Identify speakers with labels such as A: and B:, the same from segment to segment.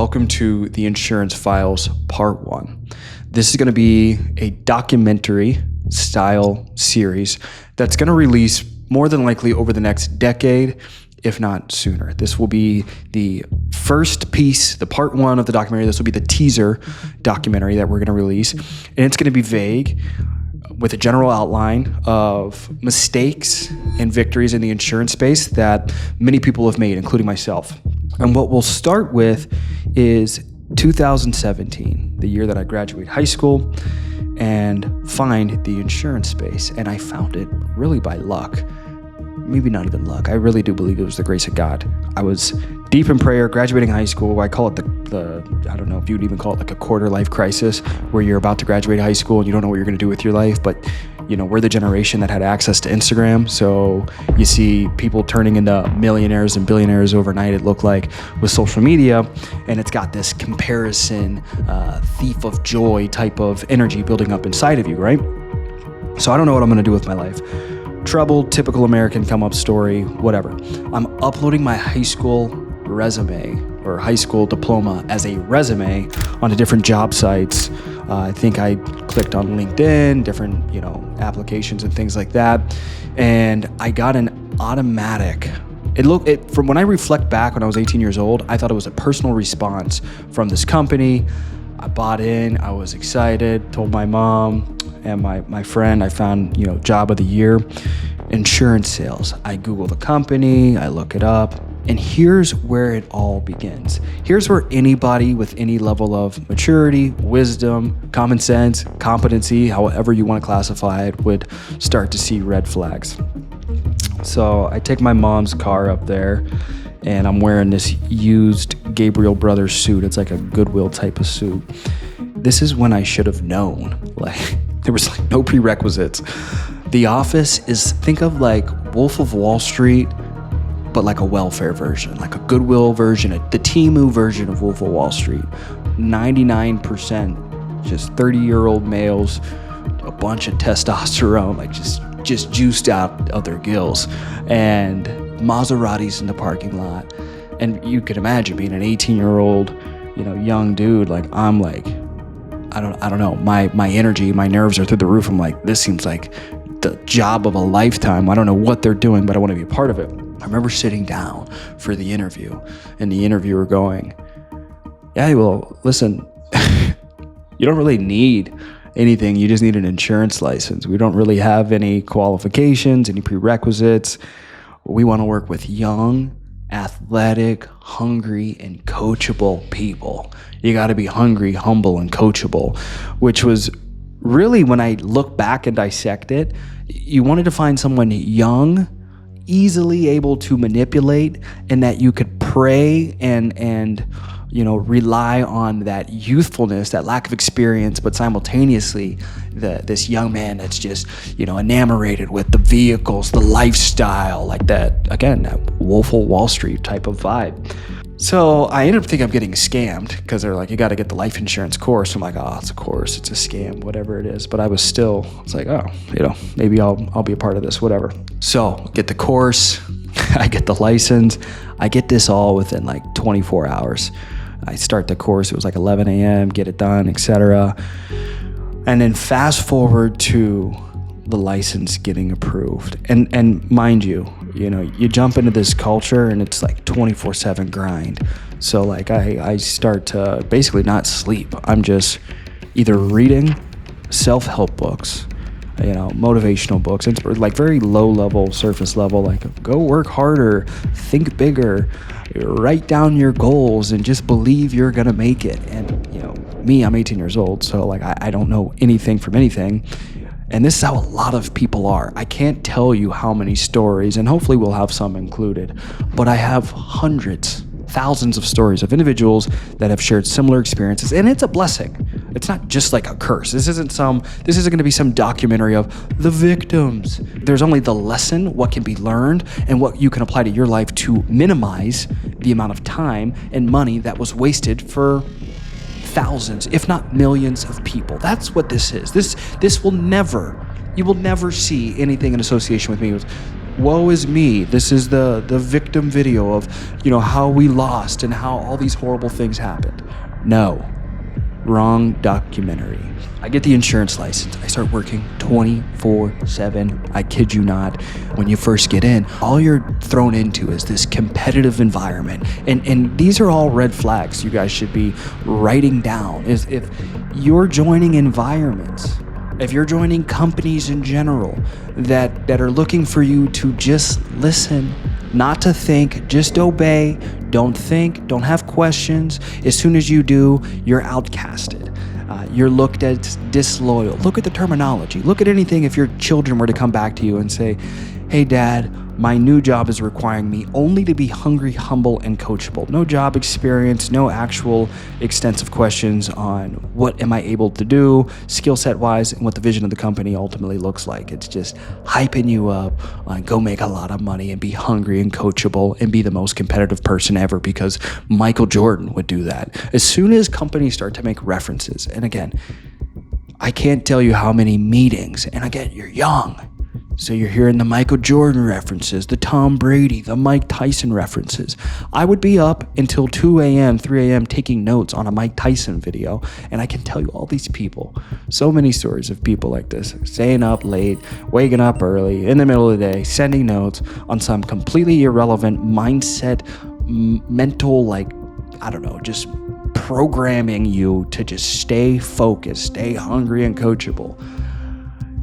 A: Welcome to the Insurance Files Part 1. This is going to be a documentary style series that's going to release more than likely over the next decade, if not sooner. This will be the first piece, the part 1 of the documentary. This will be the teaser documentary that we're going to release. And it's going to be vague with a general outline of mistakes and victories in the insurance space that many people have made, including myself. And what we'll start with is 2017, the year that I graduated high school, and find the insurance space. And I found it really by luck. Maybe not even luck. I really do believe it was the grace of God. I was deep in prayer, graduating high school. I call it I don't know if you would even call it like a quarter life crisis, where you're about to graduate high school and you don't know what you're going to do with your life. But, you know, we're the generation that had access to Instagram. So you see people turning into millionaires and billionaires overnight, it looked like, with social media. And it's got this comparison, thief of joy type of energy building up inside of you, right? So I don't know what I'm going to do with my life. Troubled, typical American come up story, whatever. I'm uploading my high school resume or high school diploma as a resume onto different job sites. I think I clicked on LinkedIn, different, applications and things like that. And I got an automatic. From when I reflect back when I was 18 years old, I thought it was a personal response from this company. I bought in, I was excited, told my mom and my friend, I found, job of the year, insurance sales. I Google the company, I look it up, and here's where it all begins. Here's where anybody with any level of maturity, wisdom, common sense, competency, however you want to classify it, would start to see red flags. So I take my mom's car up there, and I'm wearing this used Gabriel Brothers suit. It's like a Goodwill type of suit. This is when I should have known. There was no prerequisites. The office is, think of like Wolf of Wall Street, but like a welfare version, like a Goodwill version, the Temu version of Wolf of Wall Street. 99% just 30-year-old males, a bunch of testosterone, like just juiced out of their gills, and Maseratis in the parking lot. And you could imagine being an 18-year-old, young dude, I'm like, I don't know, my energy, my nerves are through the roof. I'm like, this seems like the job of a lifetime. I don't know what they're doing, but I want to be a part of it. I remember sitting down for the interview and the interviewer going, yeah, well, listen, you don't really need anything. You just need an insurance license. We don't really have any qualifications, any prerequisites. We want to work with young, athletic, hungry, and coachable people. You got to be hungry, humble, and coachable, which was really, when I look back and dissect it, you wanted to find someone young, easily able to manipulate, and that you could pray and rely on that youthfulness, that lack of experience, but simultaneously this young man that's just, enamored with the vehicles, the lifestyle, like that, again, that Wolf of Wall Street type of vibe. So I ended up thinking I'm getting scammed, because they're like, you got to get the life insurance course. I'm like, oh, it's a course, it's a scam, whatever it is. But I was like, oh, maybe I'll be a part of this, whatever. So get the course, I get the license, I get this all within like 24 hours. I start the course, it was like 11 a.m., get it done, etc. And then fast forward to the license getting approved. And mind you, you jump into this culture and it's like 24/7 grind. So like I start to basically not sleep. I'm just either reading self-help books, motivational books. It's like very low level, surface level, like go work harder, think bigger, write down your goals, and just believe you're gonna make it. And I'm 18 years old, so like I don't know anything from anything. And this is how a lot of people are. I can't tell you how many stories, and hopefully we'll have some included, but I have hundreds, thousands of stories of individuals that have shared similar experiences, and it's a blessing. It's not just like a curse. This isn't going to be some documentary of the victims. There's only the lesson, what can be learned, and what you can apply to your life to minimize the amount of time and money that was wasted for thousands, if not millions of people. That's what this is. You will never see anything in association with me woe is me. This is the victim video of, how we lost and how all these horrible things happened. No. Wrong documentary. I get the insurance license. I start working 24/7. I kid you not. When you first get in, all you're thrown into is this competitive environment. And these are all red flags you guys should be writing down. Is if you're joining environments, if you're joining companies in general that are looking for you to just listen, not to think, just obey, don't think, don't have questions. As soon as you do, you're outcasted. You're looked at disloyal. Look at the terminology. Look at anything if your children were to come back to you and say, hey, Dad, my new job is requiring me only to be hungry, humble, and coachable. No job experience, no actual extensive questions on what am I able to do, skill set wise, and what the vision of the company ultimately looks like. It's just hyping you up on go make a lot of money and be hungry and coachable and be the most competitive person ever, because Michael Jordan would do that. As soon as companies start to make references, and again, I can't tell you how many meetings, and again, you're young, so you're hearing the Michael Jordan references, the Tom Brady, the Mike Tyson references. I would be up until 2 a.m., 3 a.m. taking notes on a Mike Tyson video, and I can tell you all these people, so many stories of people like this, staying up late, waking up early, in the middle of the day, sending notes on some completely irrelevant mindset, mental, just programming you to just stay focused, stay hungry and coachable,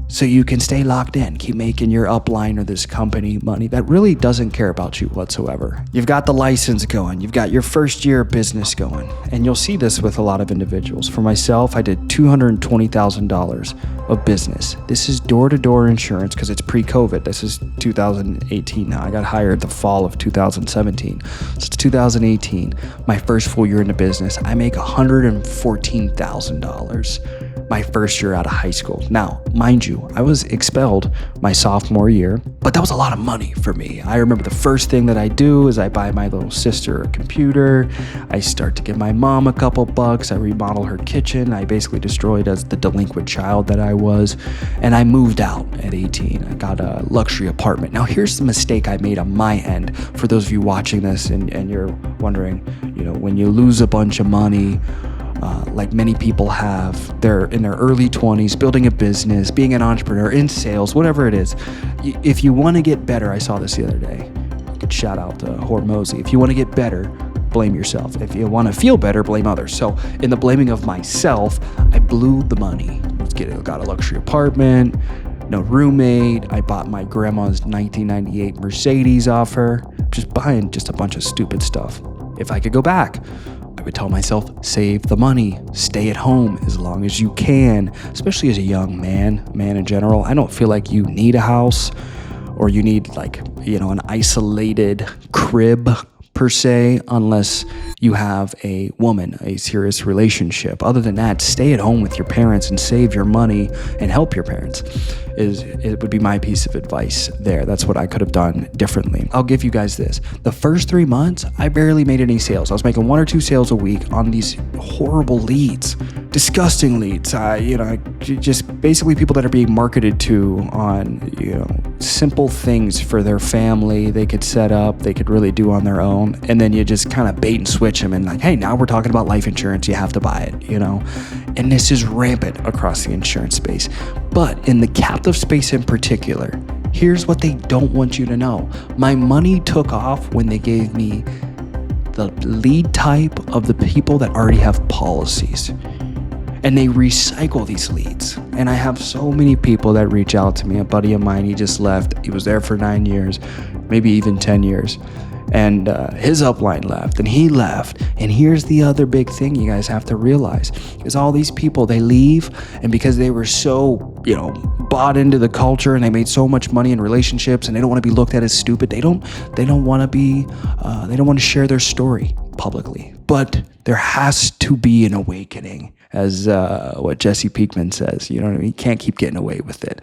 A: so you can stay locked in, keep making your upline or this company money that really doesn't care about you whatsoever. You've got the license going, you've got your first year of business going, and you'll see this with a lot of individuals. For myself, I did $220,000 of business. This is door-to-door insurance because it's pre-COVID. This is 2018 now. I got hired the fall of 2017. So it's 2018, my first full year into business. I make $114,000. My first year out of high school. Now, mind you, I was expelled my sophomore year, but that was a lot of money for me. I remember the first thing that I do is I buy my little sister a computer. I start to give my mom a couple bucks. I remodel her kitchen. I basically destroyed as the delinquent child that I was. And I moved out at 18. I got a luxury apartment. Now, here's the mistake I made on my end. For those of you watching this and you're wondering, when you lose a bunch of money, like many people have, they're in their early 20s, building a business, being an entrepreneur, in sales, whatever it is. If you want to get better, I saw this the other day. You could shout out to Hormozy. If you want to get better, blame yourself. If you want to feel better, blame others. So in the blaming of myself, I blew the money. Got a luxury apartment, no roommate. I bought my grandma's 1998 Mercedes off her, just buying just a bunch of stupid stuff. If I could go back, I would tell myself, save the money, stay at home as long as you can, especially as a young man in general. I don't feel like you need a house or you need an isolated crib per se, unless you have a woman, a serious relationship. Other than that, stay at home with your parents and save your money and help your parents. It would be my piece of advice there. That's what I could have done differently. I'll give you guys this. The first 3 months, I barely made any sales. I was making 1 or 2 sales a week on these horrible leads, disgusting leads. Just basically people that are being marketed to on, simple things for their family they could set up, they could really do on their own. And then you just kind of bait and switch them and hey, now we're talking about life insurance. You have to buy it, And this is rampant across the insurance space. But in the captive space in particular, here's what they don't want you to know. My money took off when they gave me the lead type of the people that already have policies. And they recycle these leads. And I have so many people that reach out to me. A buddy of mine, he just left. He was there for 9 years, maybe even 10 years. And his upline left and he left. And here's the other big thing you guys have to realize is all these people, they leave, and because they were so, bought into the culture and they made so much money in relationships and they don't want to be looked at as stupid. They don't want to share their story publicly. But there has to be an awakening, as what Jesse Pinkman says. You can't keep getting away with it.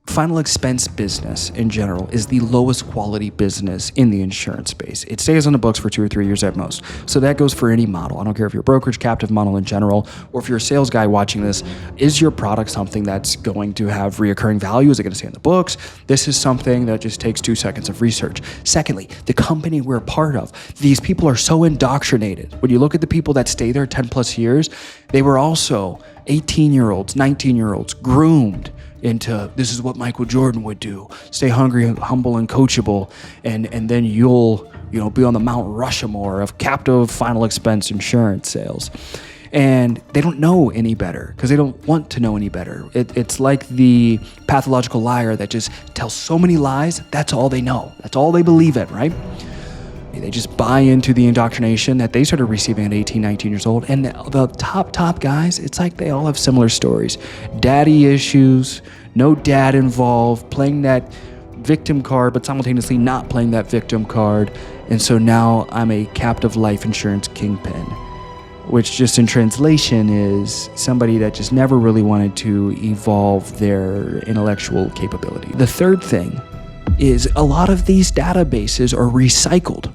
A: Final expense business in general is the lowest quality business in the insurance space. It stays on the books for 2 or 3 years at most. So that goes for any model. I don't care if you're a brokerage, captive model in general, or if you're a sales guy watching this. Is your product something that's going to have reoccurring value? Is it going to stay on the books? This is something that just takes 2 seconds of research. Secondly, the company we're a part of. These people are so indoctrinated. When you look at the people that stay there 10 plus years, they were also 18-year-olds, 19-year-olds, groomed into this is what Michael Jordan would do. Stay hungry, humble, and coachable, and then you'll be on the Mount Rushmore of captive final expense insurance sales. And they don't know any better because they don't want to know any better. It's like the pathological liar that just tells so many lies. That's all they know. That's all they believe in, right? They just buy into the indoctrination that they started receiving at 18, 19 years old. And the top guys, it's like they all have similar stories. Daddy issues, no dad involved, playing that victim card, but simultaneously not playing that victim card. And so now I'm a captive life insurance kingpin, which just in translation is somebody that just never really wanted to evolve their intellectual capability. The third thing is a lot of these databases are recycled.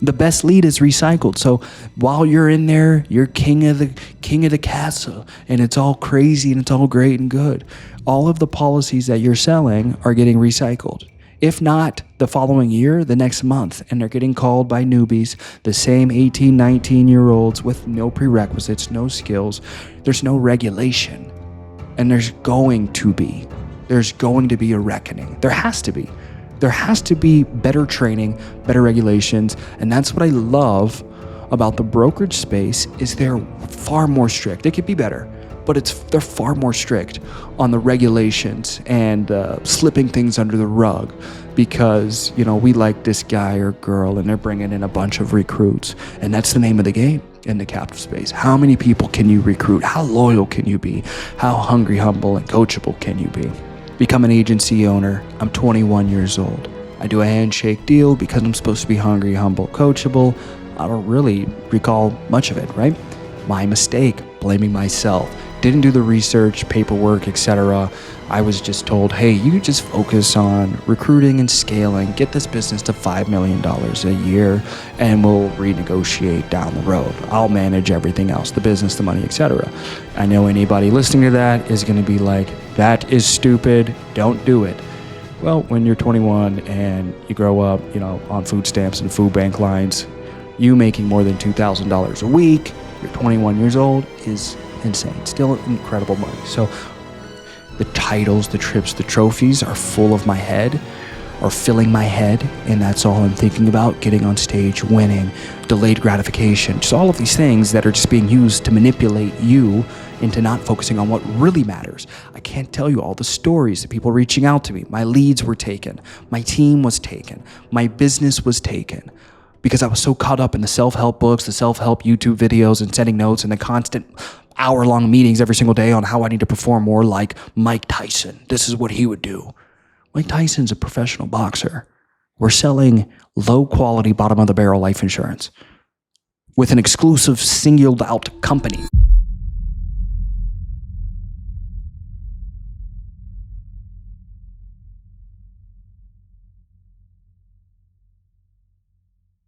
A: The best lead is recycled. So while you're in there, you're king of the castle, and it's all crazy and it's all great and good. All of the policies that you're selling are getting recycled. If not the following year, the next month, and they're getting called by newbies, the same 18, 19-year-olds with no prerequisites, no skills. There's no regulation, and there's going to be a reckoning. There has to be. There has to be better training, better regulations, and that's what I love about the brokerage space is they're far more strict. They could be better, but they're far more strict on the regulations and slipping things under the rug because, we like this guy or girl and they're bringing in a bunch of recruits, and that's the name of the game in the captive space. How many people can you recruit? How loyal can you be? How hungry, humble, and coachable can you be? Become an agency owner. I'm 21 years old. I do a handshake deal because I'm supposed to be hungry, humble, coachable. I don't really recall much of it, right? My mistake, blaming myself. Didn't do the research, paperwork, etc. I was just told, hey, you just focus on recruiting and scaling, get this business to $5 million a year, and we'll renegotiate down the road. I'll manage everything else, the business, the money, etc. I know anybody listening to that is going to be like, that is stupid, don't do it. Well, when you're 21 and you grow up, on food stamps and food bank lines, you making more than $2,000 a week, you're 21 years old, is insane. Still incredible money. So the titles, the trips, the trophies are full of my head, or filling my head, and that's all I'm thinking about. Getting on stage, winning, delayed gratification, just all of these things that are just being used to manipulate you into not focusing on what really matters. I can't tell you all the stories of people reaching out to me. My leads were taken. My team was taken. My business was taken because I was so caught up in the self-help books, the self-help YouTube videos, and sending notes, and the constant hour-long meetings every single day on how I need to perform more like Mike Tyson. This is what he would do. Mike Tyson's a professional boxer. We're selling low-quality, bottom-of-the-barrel life insurance with an exclusive, singled-out company.